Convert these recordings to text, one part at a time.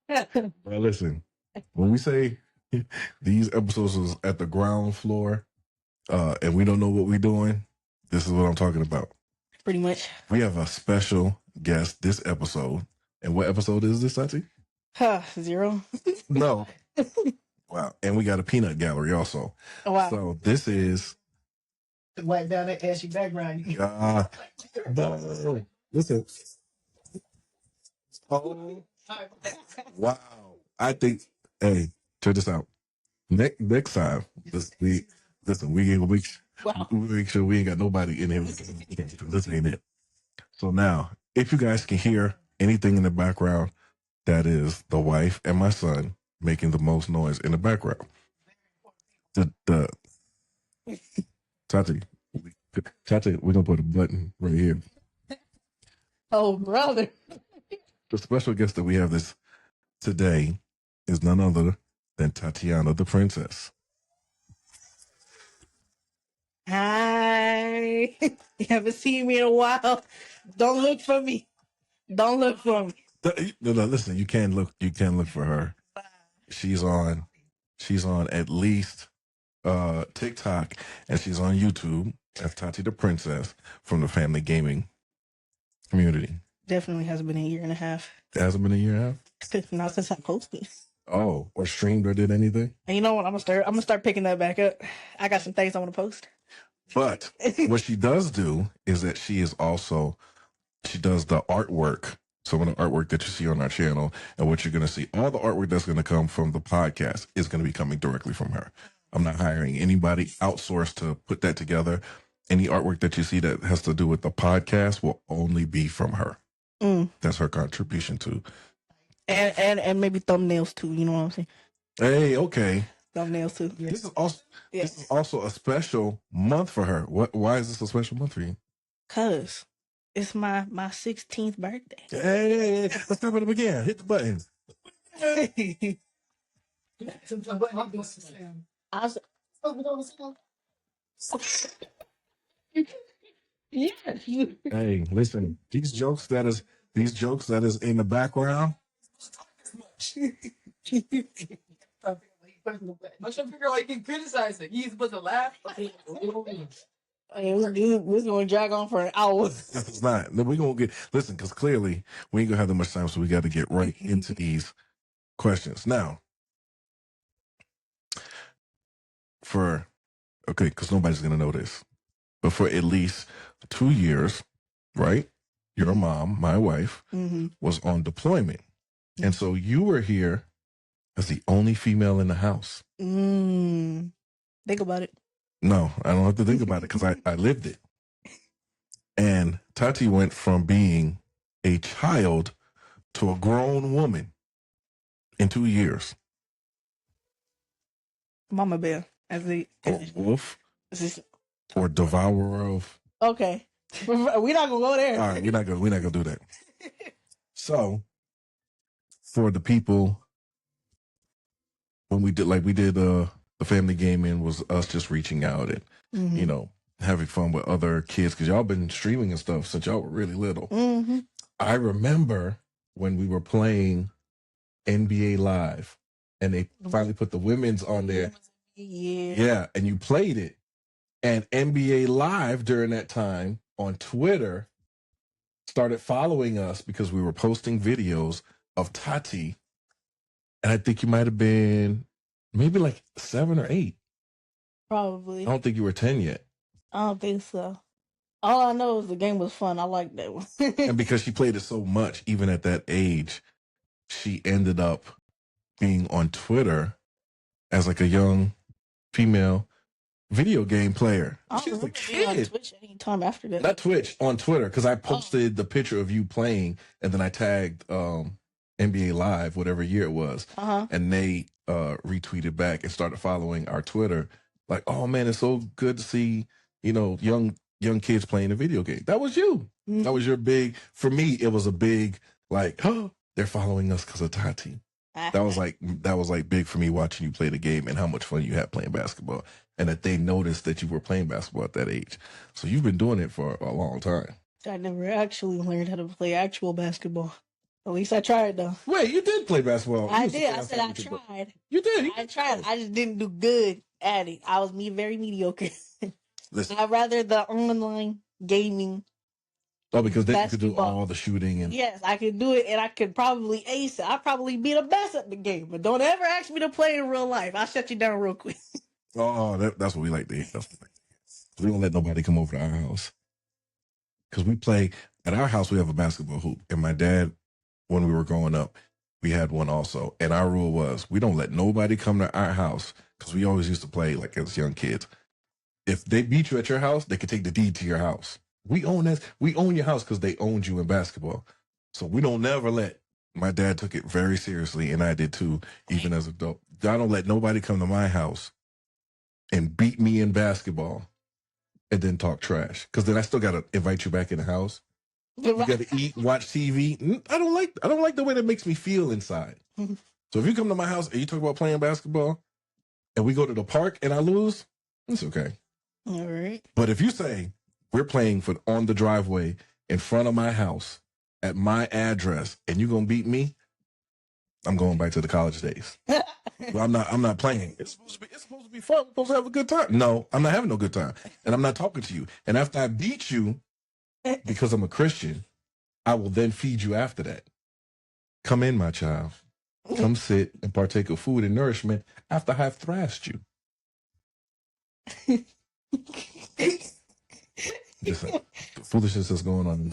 Well, listen, when we say these episodes was at the ground floor, and we don't know what we're doing, this is what I'm talking about. Pretty much. We have a special guest this episode. And what episode is this, Tati? 0. No. Wow. And we got a peanut gallery also. Oh, wow. So this is Wipe down that ashy background. no. Listen. Oh, wow. I think, hey, check this out. Next time, we make sure we ain't got nobody in here. This ain't it. So now, if you guys can hear anything in the background, that is the wife and my son making the most noise in the background. Tati, we're gonna put a button right here. Oh, brother. The special guest that we have this today is none other than Tatiana, the princess. Hi. You haven't seen me in a while. Don't look for me. Don't look for me. No, listen, you can look for her. She's on at least TikTok, and she's on YouTube as Tati the Princess from the family gaming community. Definitely hasn't been a year and a half. It hasn't been a year and a half? Not since I posted. Oh, or streamed or did anything? And you know what? I'm gonna start picking that back up. I got some things I want to post. But what she does do is that she does the artwork. Some of the artwork that you see on our channel, and what you're going to see, all the artwork that's going to come from the podcast is going to be coming directly from her. I'm not hiring anybody outsourced to put that together. Any artwork that you see that has to do with the podcast will only be from her. That's her contribution to. And maybe thumbnails too. You know what I'm saying? Hey, okay. Thumbnails too. This is also a special month for her. Why is this a special month for you? 'Cause it's my 16th birthday. Hey, let's start it up again. Hit the button. Hey, listen. These jokes that is in the background. I should figure like he criticized it. He's supposed to laugh. We're gonna drag on for an hour. It's not. We're gonna listen, because clearly we ain't gonna have that much time, so we got to get right into these questions now. Because nobody's gonna know this, but for at least 2 years, right? Your mom, my wife, was on deployment, and so you were here as the only female in the house. Think about it. No, I don't have to think about it because I lived it. And Tati went from being a child to a grown woman in 2 years. Mama bear. Or wolf. Or devourer of. Okay. We're not gonna go there. All right, we're not gonna do that. So, for the people, when we did the family gaming, was us just reaching out and having fun with other kids, because y'all been streaming and stuff since y'all were really little. I remember when we were playing NBA Live, and they finally put the women's on there. Yeah, and you played it. And NBA Live during that time on Twitter started following us because we were posting videos of Tati. And I think you might have been maybe like 7 or 8. Probably. I don't think you were 10 yet. I don't think so. All I know is the game was fun. I liked that one. And because she played it so much, even at that age, she ended up being on Twitter as like a young female video game player. She was a kid. On Twitch anytime after that. Not Twitch, on Twitter, because I posted the picture of you playing, and then I tagged NBA Live, whatever year it was, and they retweeted back and started following our Twitter. Like, oh man, it's so good to see young kids playing a video game. That was you. That was your big. For me, it was a big like, oh, they're following us because of Tati. That was like big for me, watching you play the game and how much fun you had playing basketball, and that they noticed that you were playing basketball at that age. So you've been doing it for a long time. I never actually learned how to play actual basketball. At least I tried though. Wait, you did play basketball. I You used to did. play I said outside I with your bro- tried. You did. I tried. I just didn't do good at it. I was very mediocre. Listen. I'd rather the online gaming. Oh, because then you could do basketball. all the shooting and Yes, I could do it, and I could probably ace it. I'd probably be the best at the game. But don't ever ask me to play in real life. I'll shut you down real quick. that's what we like to hear. We don't let nobody come over to our house because we play at our house. We have a basketball hoop, and my dad, when we were growing up, we had one also. And our rule was we don't let nobody come to our house because we always used to play like as young kids. If they beat you at your house, they could take the deed to your house. We own this. We own your house because they owned you in basketball. So we don't never let. My dad took it very seriously, and I did too, even as an adult. I don't let nobody come to my house and beat me in basketball and then talk trash. Because then I still got to invite you back in the house. You got to eat, watch TV. I don't like the way that makes me feel inside. So if you come to my house and you talk about playing basketball, and we go to the park and I lose, it's okay. All right. But if you say we're playing for on the driveway in front of my house at my address and you're gonna beat me, I'm going back to the college days. Well, I'm not playing. It's supposed to be fun. We're supposed to have a good time. No, I'm not having no good time. And I'm not talking to you. And after I beat you, because I'm a Christian, I will then feed you after that. Come in, my child. Come sit and partake of food and nourishment after I have thrashed you. Listen, the foolishness that's going on.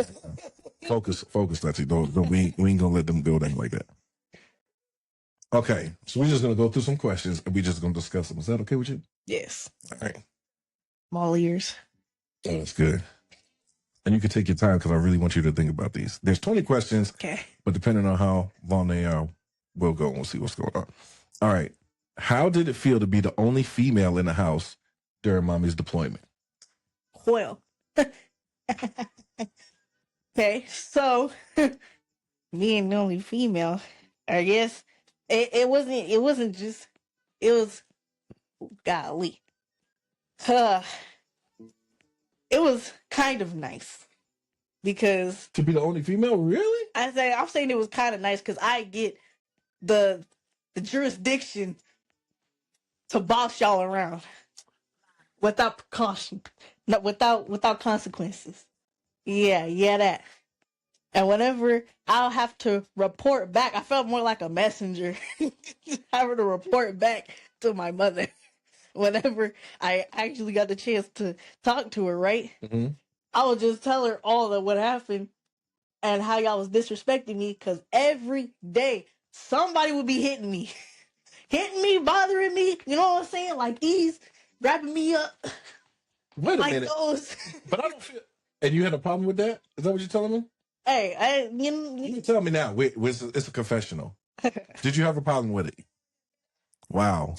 Focus, Lexi. We ain't gonna let them go down like that. Okay, so we're just gonna go through some questions and we're just gonna discuss them. Is that okay with you? Yes. All right. I'm all ears. Oh, that's good. And you can take your time because I really want you to think about these. There's 20 questions, Okay. but depending on how long they are, we'll go and we'll see what's going on. All right. How did it feel to be the only female in the house during mommy's deployment? Well. Okay, so being the only female, I guess it wasn't just it was golly. It was kind of nice because To be the only female, really? I'm saying it was kind of nice because I get the jurisdiction to boss y'all around without precaution, not without consequences. Yeah, that. And whenever I'll have to report back, I felt more like a messenger, having to report back to my mother. Whenever I actually got the chance to talk to her, right? Mm-hmm. I would just tell her all of what happened and how y'all was disrespecting me, because every day somebody would be hitting me, bothering me. You know what I'm saying? Like these, wrapping me up. Wait a like minute. Those. But I don't feel. And you had a problem with that? Is that what you're telling me? Hey, You can tell me now. Wait, it's a confessional. Did you have a problem with it? Wow.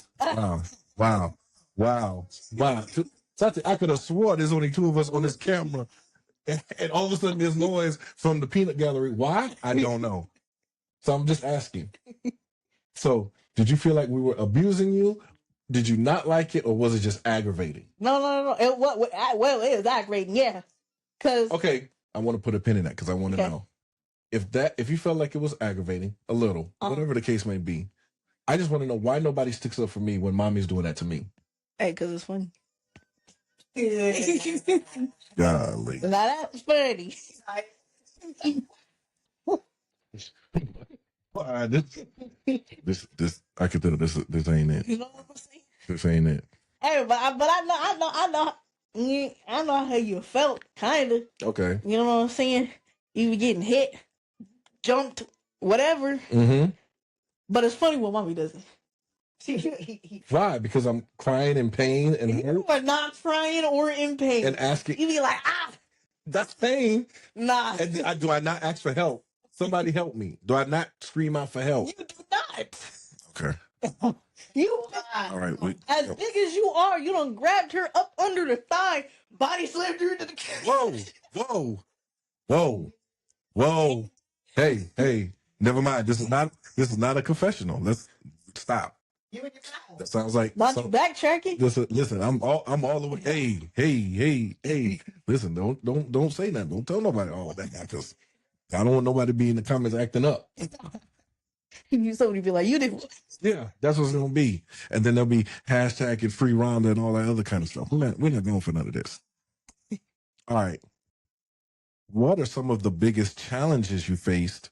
Tati, I could have swore there's only two of us on this camera. And all of a sudden there's noise from the peanut gallery. Why? I don't know. So I'm just asking. So did you feel like we were abusing you? Did you not like it, or was it just aggravating? No. It was aggravating, yeah. Okay, I want to put a pin in that because I want to know. If you felt like it was aggravating, a little, whatever the case may be, I just want to know why nobody sticks up for me when mommy's doing that to me. Hey, because it's funny. Golly. Now that's funny. This I could tell this ain't it. You know what I'm saying? This ain't it. Hey, but I know how you felt, kind of. Okay. You know what I'm saying? You were getting hit, jumped, whatever. Mm-hmm. But it's funny when mommy does it. Why? Because I'm crying in pain and hurt? You are not crying or in pain. And asking. You be like, that's pain. Nah. And do I not ask for help? Somebody help me. Do I not scream out for help? You do not. Okay. You all right. As big as you are, you done grabbed her up under the thigh, body slammed her into the couch. Whoa. Hey. Never mind. This is not a confessional. Let's stop. That sounds like not you backtracking. Listen. I'm all the way. Hey. Listen. Don't say nothing. Don't tell nobody all that. I don't want nobody to be in the comments acting up. Somebody be like, you didn't. Yeah, that's what's gonna be. And then there'll be hashtag and free Rhonda and all that other kind of stuff. We're not going for none of this. All right. What are some of the biggest challenges you faced,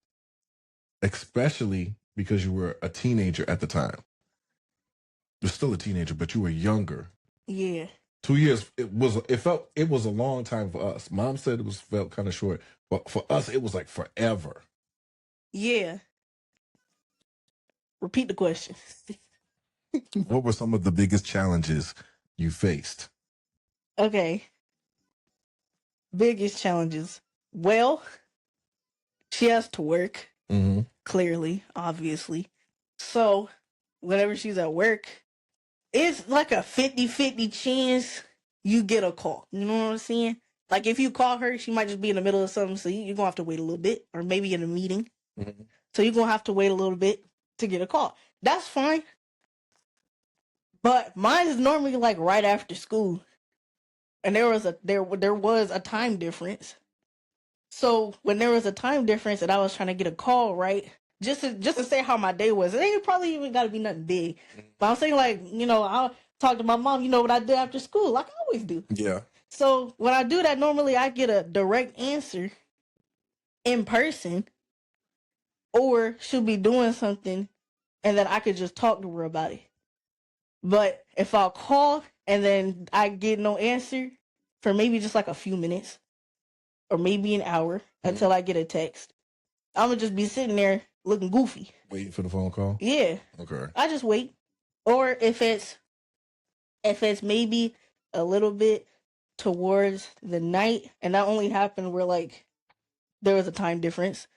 especially because you were a teenager at the time? You're still a teenager, but you were younger. Yeah. 2 years, it was a long time for us. Mom said it felt kind of short, but for us, it was like forever. Yeah. Repeat the question. What were some of the biggest challenges you faced? Okay. Biggest challenges. Well, she has to work. Mm-hmm. Clearly, obviously. So, whenever she's at work, it's like a 50-50 chance you get a call. You know what I'm saying? Like, if you call her, she might just be in the middle of something, so you're going to have to wait a little bit, or maybe in a meeting. Mm-hmm. So, you're going to have to wait a little bit to get a call. That's fine. But mine is normally like right after school. And there was a time difference. So when there was a time difference and I was trying to get a call, right? Just to say how my day was. It ain't probably even gotta be nothing big. But I'm saying, like, I'll talk to my mom, what I did after school, like I always do. Yeah. So when I do that, normally I get a direct answer in person, or she'll be doing something and then I could just talk to her about it. But if I'll call and then I get no answer for maybe just like a few minutes or maybe an hour until I get a text, I'm gonna just be sitting there looking goofy. Waiting for the phone call? Yeah. Okay. I just wait. Or if it's maybe a little bit towards the night, and that only happened where like there was a time difference.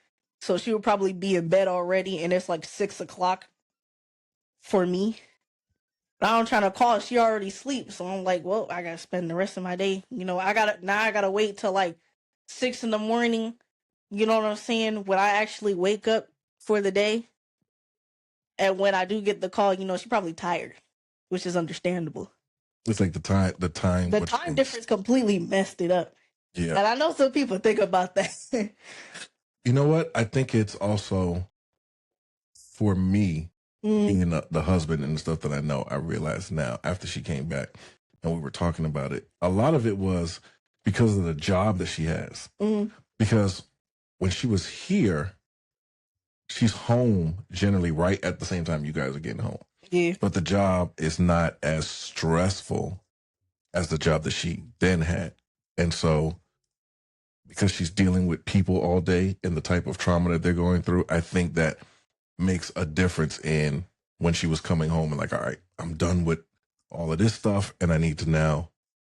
So she would probably be in bed already and it's like 6 o'clock for me. I'm trying to call, she already sleeps. So I'm like, well, I gotta spend the rest of my day. I gotta wait till like 6 a.m. You know what I'm saying? When I actually wake up for the day. And when I do get the call, she's probably tired, which is understandable. It's like the time difference completely messed it up. Yeah. And I know some people think about that. You know what? I think it's also for me, being the husband and the stuff that I know, I realize now after she came back and we were talking about it, a lot of it was because of the job that she has. Because when she was here, she's home generally right at the same time you guys are getting home. Yeah. But the job is not as stressful as the job that she then had. And so because she's dealing with people all day and the type of trauma that they're going through, I think that makes a difference in when she was coming home and like, all right, I'm done with all of this stuff and I need to now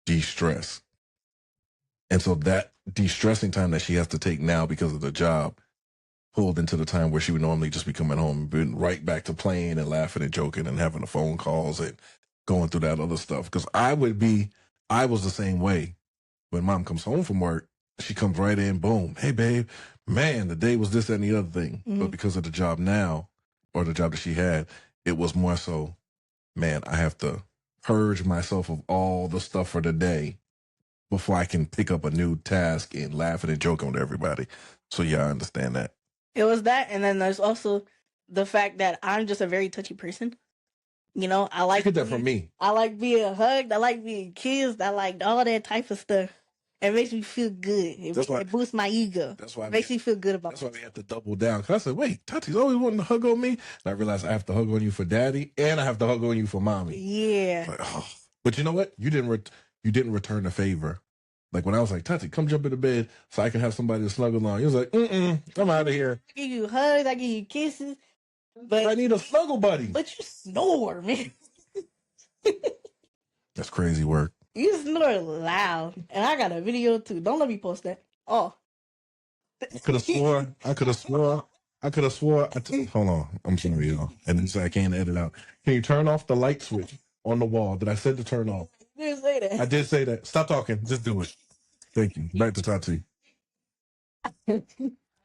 de-stress. And so that de-stressing time that she has to take now because of the job pulled into the time where she would normally just be coming home and being right back to playing and laughing and joking and having the phone calls and going through that other stuff. Because I was the same way. When mom comes home from work, she comes right in, boom, hey babe, man, the day was this and the other thing. But because of the job now, or the job that she had, it was more so, man, I have to purge myself of all the stuff for the day before I can pick up a new task and laughing and joking with everybody. So yeah, I understand that. It was that, and then there's also the fact that I'm just a very touchy person. I like get that from me. I like being hugged. I like being kissed. I like all that type of stuff. It makes me feel good. It boosts my ego. That's why it makes me feel good about That's why we have to double down. Because I said, wait, Tati's always wanting to hug on me. And I realized I have to hug on you for daddy and I have to hug on you for mommy. Yeah. Like, oh. But you know what? You didn't return the favor. Like when I was like, Tati, come jump in the bed so I can have somebody to snuggle on. You was like, I'm out of here. I give you hugs. I give you kisses. But I need a snuggle buddy. But you snore, man. That's crazy work. You snore loud. And I got a video too. Don't let me post that. Oh. I could have swore. Hold on. I'm sorry, y'all. And then say I can't edit out. Can you turn off the light switch on the wall that I said to turn off? You didn't say that. I did say that. Stop talking. Just do it. Thank you. Back to Tati.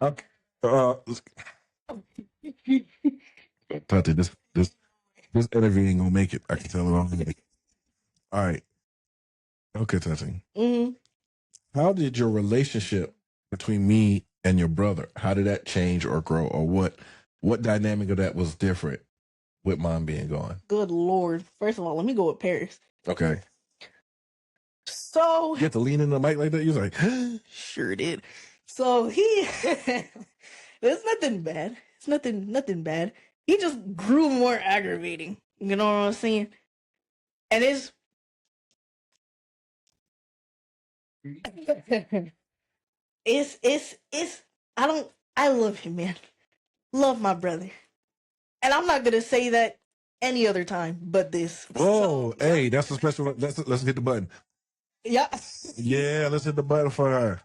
Okay. Tati, this interview ain't gonna make it. I can tell it already. All right. Okay, Tati. How did your relationship between me and your brother, how did that change or grow, or what dynamic of that was different with mom being gone? Good Lord. First of all, let me go with Parris. Okay. So You have to lean in the mic like that? You're like, sure did. So he there's nothing bad. It's nothing bad. He just grew more aggravating. You know what I'm saying? And it's I love him, man. Love my brother. And I'm not gonna say that any other time but this. whoa, So, hey, that's a special. Let's hit the button. yeah. Yeah, let's hit the button for her.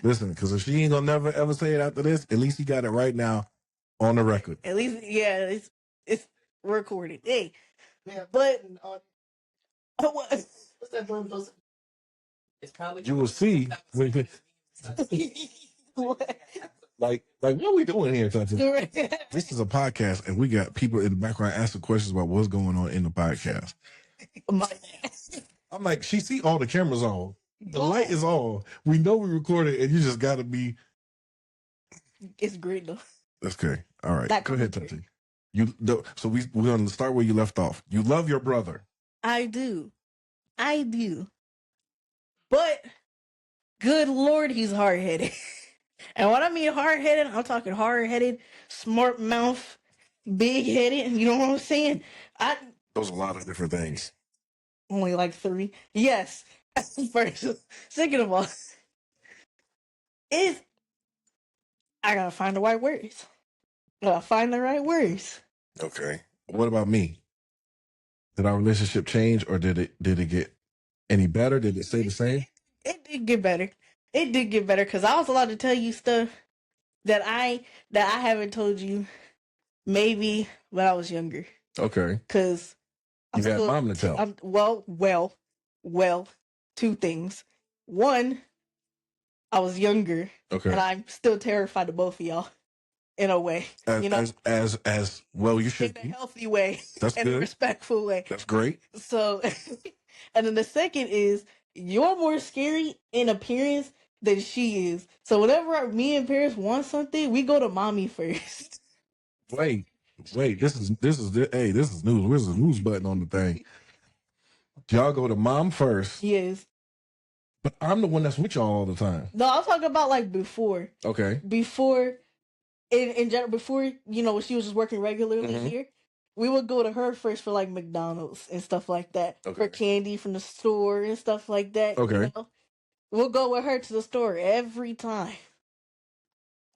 Listen, because if she ain't gonna never ever say it after this, at least he got it right now on the record. At least, yeah, it's recorded. Hey, Yeah, but what? what? What's that button supposed to? It's probably. You will see. Like what are we doing here, Tatiana? This is a podcast, and we got people in the background asking questions about what's going on in the podcast. I'm like, she see all the cameras on, the light is on. We know we recorded, and you just got to be. It's great though. That's okay. All right, That go ahead, commentary. Tati. So we're gonna start where you left off. You love your brother. I do, but good Lord, he's hard headed. And what I mean hard headed, I'm talking hard headed, smart mouth, big headed. You know what I'm saying? Those are a lot of different things. Only like 3. Yes. First, second of all, is I gotta find the right words. Okay. What about me? Did our relationship change, or did it get any better? Did it stay the same? It did get better. It did get better because I was allowed to tell you stuff that I haven't told you maybe when I was younger. Okay. Because You had mom to tell. Well, 2 things. One, I was younger, Okay. and I'm still terrified of both of y'all, in a way. As well, you should. In a healthy way. That's in good. a respectful way. That's great. So, and then the second is you're more scary in appearance than she is. So whenever me and Parris want something, we go to mommy first. Wait. This is news. Where's the news button on the thing? Y'all go to mom first. Yes. But I'm the one that's with y'all all the time. No, I'm talking about like before. Okay. Before, in general, before, you know, when she was just working regularly here, we would go to her first for like McDonald's and stuff like that. Okay. For candy from the store and stuff like that. Okay. You know? We'll go with her to the store every time.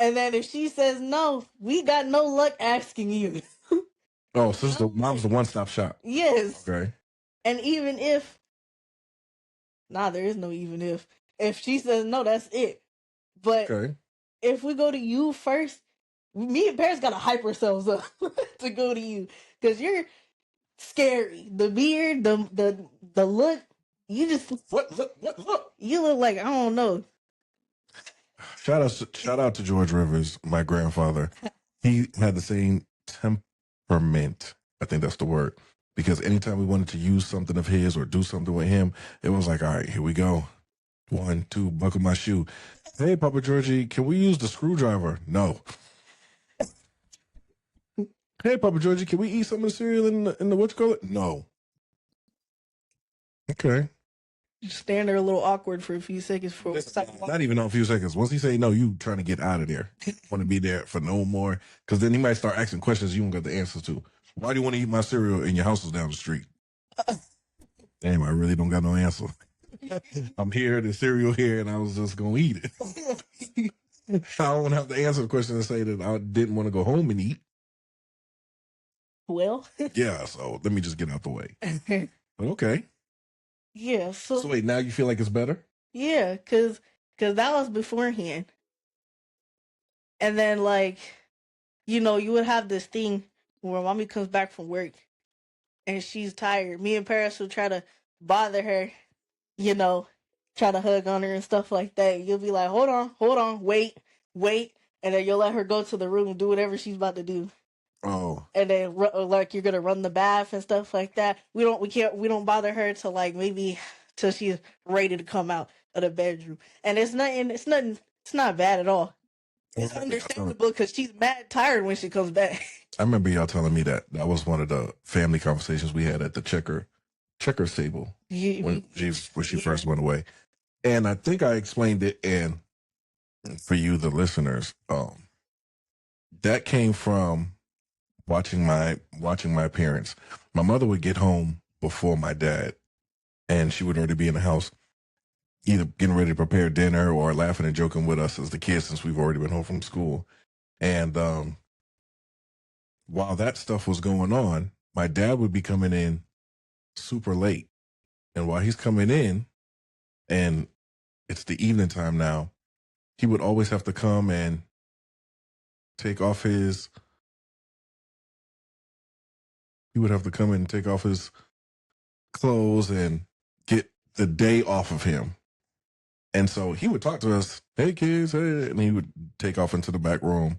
And then if she says no, we got no luck asking you. Oh, so mom's the one-stop shop. Yes. Okay. And even if, there is no even if. If she says no, that's it. But if we go to you first, me and Parris gotta hype ourselves up to go to you. Because you're scary. The beard, the look, you just... What look? You look like, I don't know. Shout out to George Rivers, my grandfather. He had the same temperament. I think that's the word. Because anytime we wanted to use something of his or do something with him, it was like, all right, here we go. 1, 2, buckle my shoe. Hey, Papa Georgie, can we use the screwdriver? No. Hey, Papa Georgie, can we eat some of the cereal in the what you call it? No. Okay. You stand there a little awkward for a few seconds for not even a few seconds. Once he say no, you trying to get out of there. Want to be there for no more, because then he might start asking questions you don't got the answers to. Why do you want to eat my cereal and your house is down the street? Damn, I really don't got no answer. I'm here, the cereal here, and I was just gonna eat it. I don't have to answer the question and say that I didn't want to go home and eat. Well, yeah. So let me just get out the way. Okay. Yeah. So wait, now you feel like it's better? Yeah, cause that was beforehand, and then like, you know, you would have this thing where mommy comes back from work, and she's tired. Me and Parris will try to bother her, you know, try to hug on her and stuff like that. You'll be like, hold on, wait, and then you'll let her go to the room and do whatever she's about to do. Oh. And then like you're gonna run the bath and stuff like that. We don't bother her till like maybe till she's ready to come out of the bedroom. And it's not bad at all. It's understandable because she's mad tired when she comes back. I remember y'all telling me that was one of the family conversations we had at the checkers table when she first went away. And I think I explained it, and for you, the listeners, that came from watching my parents. My mother would get home before my dad, and she would already be in the house, either getting ready to prepare dinner or laughing and joking with us as the kids, since we've already been home from school. And while that stuff was going on, my dad would be coming in super late. And while he's coming in, and it's the evening time now, he would always have to come and take off his clothes and get the day off of him. And so he would talk to us, hey kids, hey, and he would take off into the back room.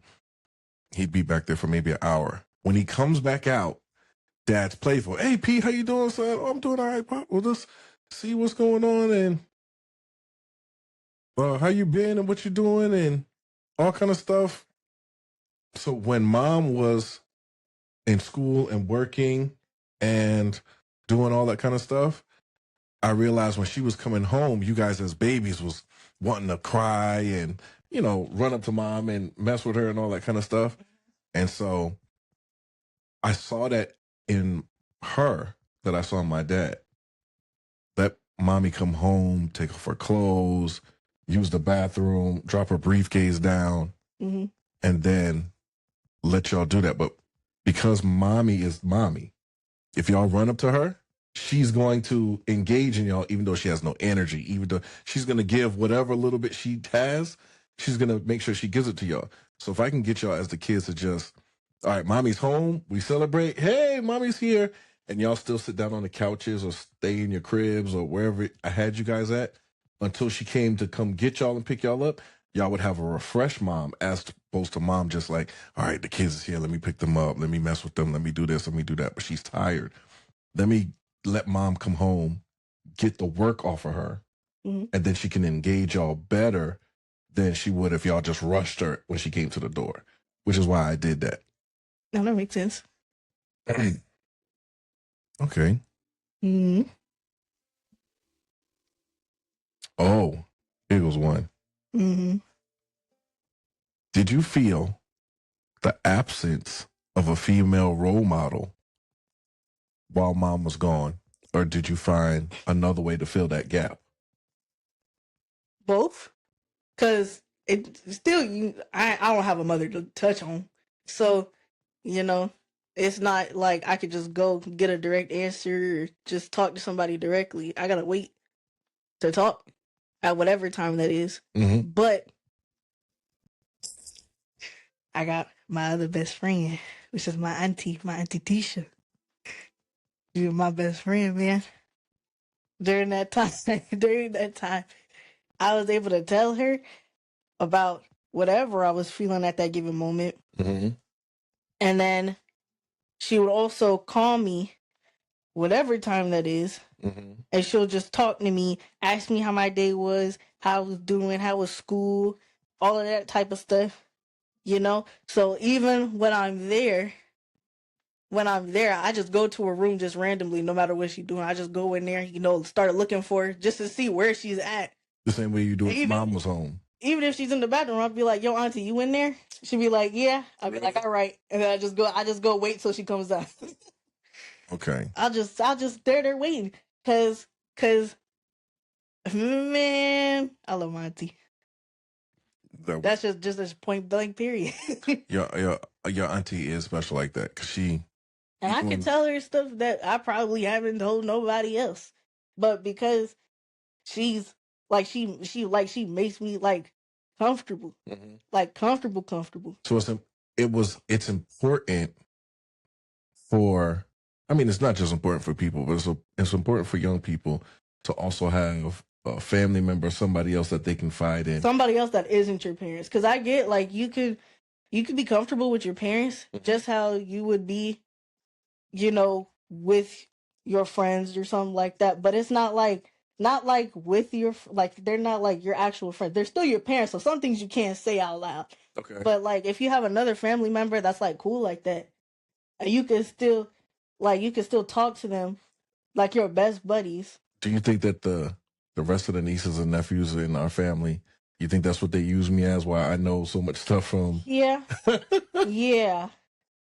He'd be back there for maybe an hour. When he comes back out, Dad's playful. Hey Pete, how you doing, son? Oh, I'm doing all right, Pop. We'll just see what's going on, and how you been and what you doing and all kind of stuff. So when Mom was in school and working and doing all that kind of stuff, I realized when she was coming home, you guys as babies was wanting to cry and, run up to Mom and mess with her and all that kind of stuff. And so I saw that in her that I saw in my dad. Let Mommy come home, take off her clothes, use the bathroom, drop her briefcase down, and then let y'all do that. But because Mommy is Mommy, if y'all run up to her, she's going to engage in y'all, even though she has no energy, even though she's going to give whatever little bit she has, she's going to make sure she gives it to y'all. So if I can get y'all as the kids to just, all right, Mommy's home, we celebrate, hey, Mommy's here, and y'all still sit down on the couches or stay in your cribs or wherever I had you guys at until she came to come get y'all and pick y'all up, y'all would have a refreshed Mom as opposed to Mom just like, all right, the kids is here, let me pick them up, let me mess with them, let me do this, let me do that, but she's tired. Let Mom come home, get the work off of her, and then she can engage y'all better than she would if y'all just rushed her when she came to the door, which is why I did that. No, that makes sense. Okay. Oh, here goes one. Did you feel the absence of a female role model while Mom was gone, or did you find another way to fill that gap? Both, because it still I don't have a mother to touch on, so it's not like I could just go get a direct answer or just talk to somebody directly. I gotta wait to talk at whatever time that is. But I got my other best friend, which is my auntie Tisha. She was my best friend, man. During that time, I was able to tell her about whatever I was feeling at that given moment. And then she would also call me whatever time that is. And she'll just talk to me, ask me how my day was, how I was doing, how was school, all of that type of stuff. So even when I'm there, I just go to a room just randomly, no matter what she's doing. I just go in there, start looking for her just to see where she's at. The same way you do if Mom was home. Even if she's in the bathroom, I'll be like, yo, auntie, you in there? She'll be like, yeah. I'll be like, all right. And then I just go wait till she comes out. Okay. I'll just stare there waiting. Cause man, I love my auntie. That's just a point blank period. your auntie is special like that, cause she. And I can tell her stuff that I probably haven't told nobody else, but because she's like she makes me like comfortable, like comfortable. So it's important for. I mean, it's not just important for people, but it's important for young people to also have a family member, somebody else that they can confide in, somebody else that isn't your parents. Because I get like you could be comfortable with your parents, just how you would be, with your friends or something like that. But it's not like with your, like, they're not like your actual friends. They're still your parents. So some things you can't say out loud. Okay. But like, if you have another family member that's like cool like that, and you can still, like, you can still talk to them like your best buddies. Do you think that the rest of the nieces and nephews in our family, you think that's what they use me as? Why I know so much stuff from? Yeah, yeah,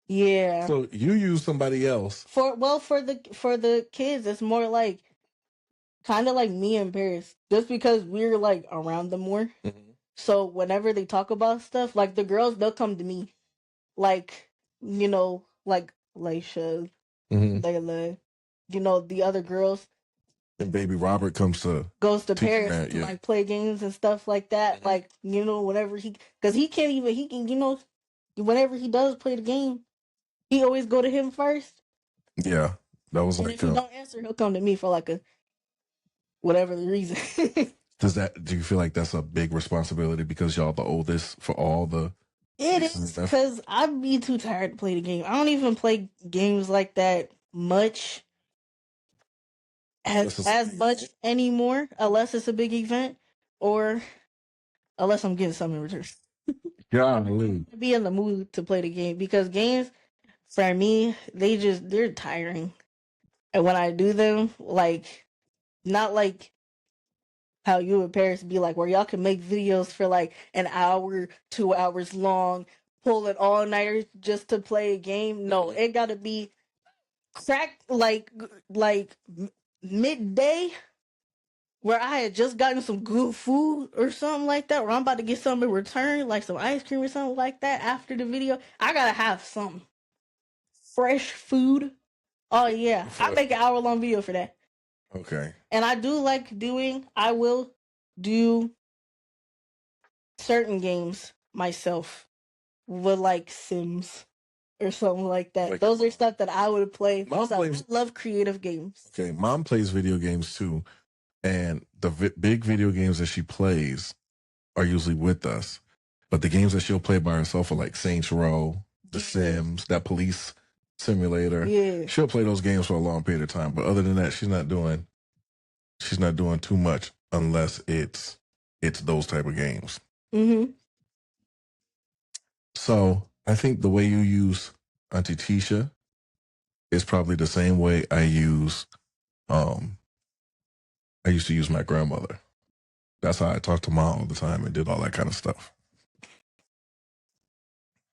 yeah. So you use somebody else. For the kids, it's more like kind of like me and Paris, just because we're like around them more. Mm-hmm. So whenever they talk about stuff, like the girls, they'll come to me, like, like Laisha, Mm-hmm. Layla, the other girls And baby Robert comes to goes to teach Paris that, to yeah. like play games and stuff like that. Mhm. Like, whenever because he can't even, he can, whenever he does play the game, he always go to him first. Yeah, that was And like. if he don't answer, he'll come to me for like a whatever the reason. Do you feel like that's a big responsibility because y'all the oldest for all the? It is, because I'd be too tired to play the game. I don't even play games like that much as much anymore, unless it's a big event or unless I'm getting something in return. Golly. Be in the mood to play the game, because games for me, they're tiring. And when I do them, like, not like how you and Paris be like, where y'all can make videos for like an hour, 2 hours long, pull it all nighter just to play a game. No, it gotta be crack like midday, where I had just gotten some good food or something like that, or I'm about to get something in return, like some ice cream or something like that after the video. I gotta have some fresh food. Oh yeah, I make an hour-long video for that. Okay. And I will do certain games myself with like Sims or something like that. Like, those are stuff that I would play. Mom So plays- I love creative games. Okay, Mom plays video games too, and the big video games that she plays are usually with us. But the games that she'll play by herself are like Saints Row, The Sims, that police simulator. Yeah. She'll play those games for a long period of time. But other than that, she's not doing too much unless it's those type of games. Mm-hmm. So I think the way you use Auntie Tisha is probably the same way I used to use my grandmother. That's how I talked to Mom all the time and did all that kind of stuff.